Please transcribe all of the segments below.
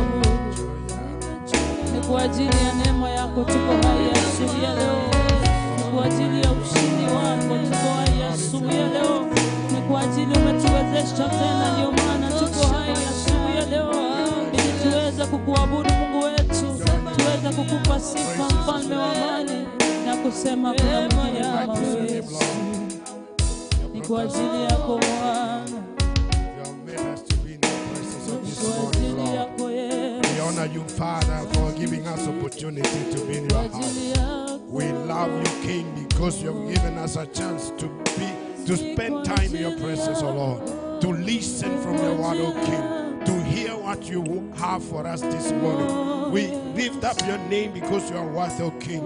kuabudu. Ni kwa ajili ya neema yako tuko hai asubuhi ya leo. Ni kwa ajili ya ushindi wako tuko hai asubuhi ya leo. Ni kwa ajili umetuwezesha tena, ndio maana tuko hai asubuhi ya leo, ili tuweze kukuabudu Mungu wetu, tuweze kukupa sifa mfalme wa amani na kusema kuna mwingine kama wewe. Ni kwa ajili yako Bwana. We honor you, Father, for giving us opportunity to be in your house. We love you, King, because you have given us a chance to spend time in your presence, O Lord, to listen from your word, O King, to hear what you have for us this morning. We lift up your name because you are worthy, O King.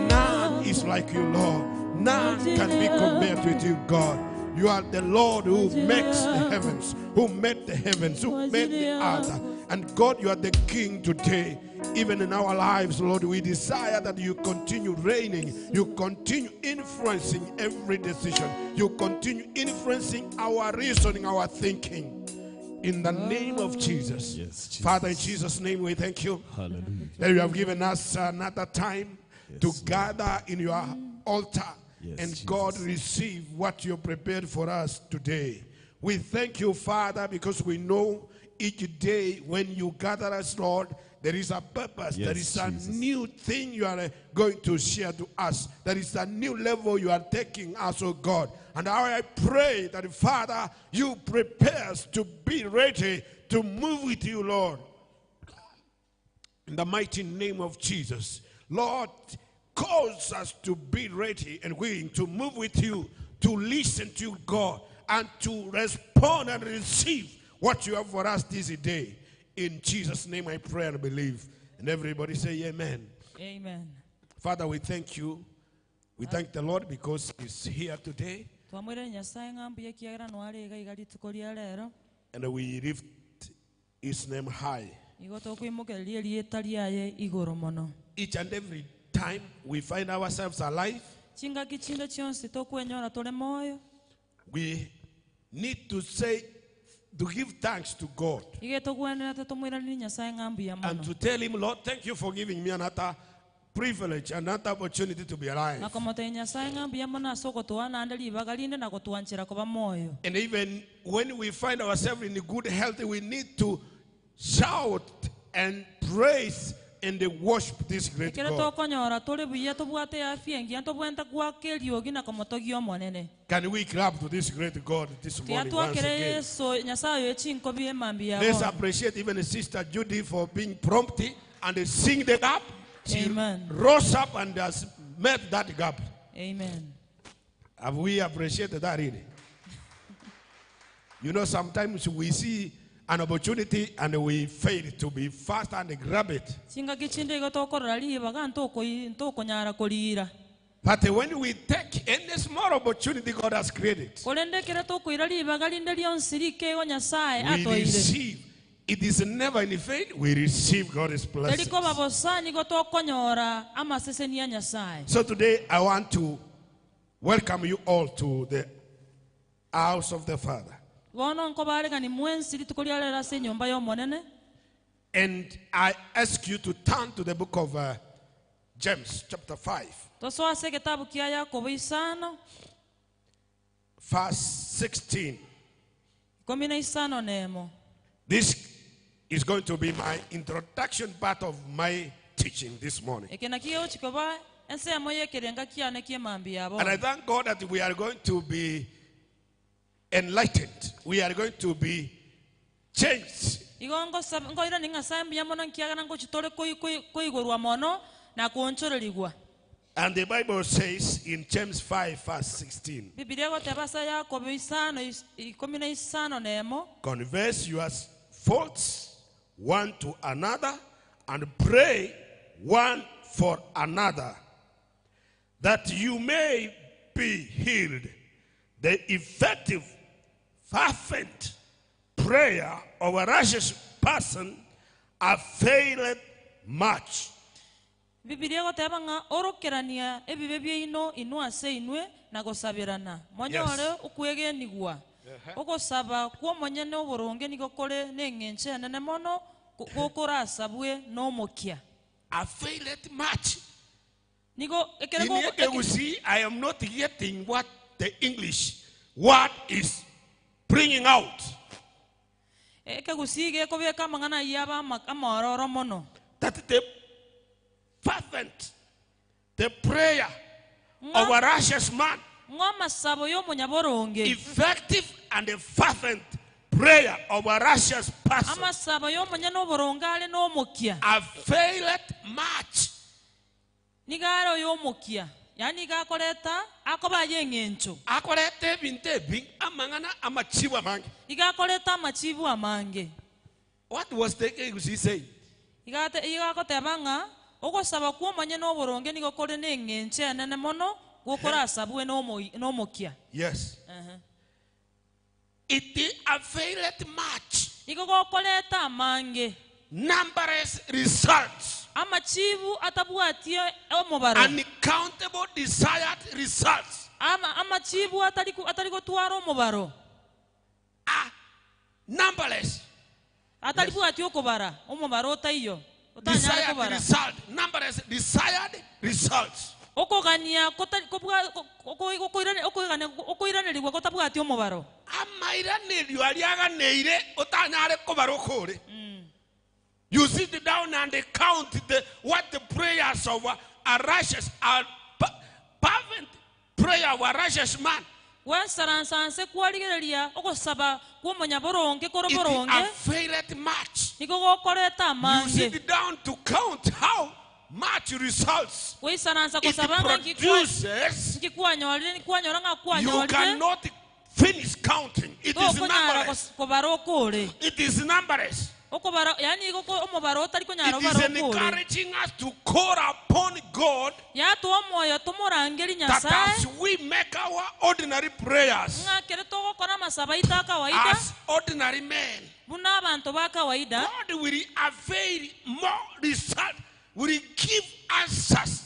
None is like you, Lord. None can be compared with you, God. You are the Lord who makes the heavens, who made the heavens, who made the earth. And God, you are the King today. Even in our lives, Lord, we desire that you continue reigning. You continue influencing every decision. You continue influencing our reasoning, our thinking. In the name of Jesus. Yes, Jesus. Father, in Jesus' name we thank you. Hallelujah. That you have given us another time to gather in your altar. Yes, and Jesus. God, receive what you prepared for us today. We thank you, Father, because we know each day when you gather us, Lord, there is a purpose. Yes, there is a Jesus. new thing you are going to share to us. There is a new level you are taking us, oh God. And I pray that, Father, you prepare us to be ready to move with you, Lord. In the mighty name of Jesus, Lord, cause us to be ready and willing to move with you, to listen to you, God, and to respond and receive what you have for us this day. In Jesus' name I pray and believe. And everybody say amen. Amen. Father, we thank you. We thank the Lord because he's here today. And we lift his name high. Each and every time we find ourselves alive, we need to say, to give thanks to God and to tell him, Lord, thank you for giving me another privilege, another opportunity to be alive. And even when we find ourselves in good health, we need to shout and praise and worship this great God. Can we clap to this great God this morning once again? Let's appreciate even Sister Judy for being prompt and seeing the gap. She rose up and has met that gap. Amen. Have we appreciated that really? You know, sometimes we see an opportunity and we fail to be fast and grab it. But when we take any small opportunity God has created, we receive. It is never in vain. We receive God's blessings. So today I want to welcome you all to the house of the Father. And I ask you to turn to the book of James chapter 5. Verse 16. This is going to be my introduction part of my teaching this morning. And I thank God that we are going to be enlightened. We are going to be changed. And the Bible says in James 5 verse 16, confess your faults one to another and pray one for another, that you may be healed. The effective, fervent prayer of a righteous person availeth much. Bibilia tabanga orokerania ebibe byeino inua se inwe na gosabirana monyore ukwege nigwa ogosaba kwa monyene oboronge nigokore nengenche nene mono gokorasa bwe n'omokia. Availeth much. Nigo You see, I am not getting what the English word is bringing out. That the fervent, the prayer of a righteous man, effective and a fervent prayer of a righteous person, availeth much. Nigaro yomokia. Yani gakoleta akobaye ngencho. Akolete bintebing amangana amachibu amange. Igakoleta machibu amange. What was the he saying? Igakotebanga okosaba kuomanye n'oboronge nigokole n'engenche enene mono gokora asabwe n'omokia. Yes. It availeth much. Igokoleta amange. Numberless results. Amachibu atabuatie omobaro. Uncountable desired results. Amachibu ataliko tuaro omobaro. Numberless. Atalibuatie okobara omobaro taiyo. Desired result. Numberless desired results. Okogania okoiranirwa kotabuatie omobaro. Amairanirwa aliaganeire otanyare kobaro kore. You sit down and count what the prayers of a righteous, fervent prayer of a righteous man. It availeth much. You sit down to count how much results it produces. You cannot finish counting. It is numberless. It is numberless. It is encouraging us to call upon God that as we make our ordinary prayers as ordinary men, God will avail more result, will give answers.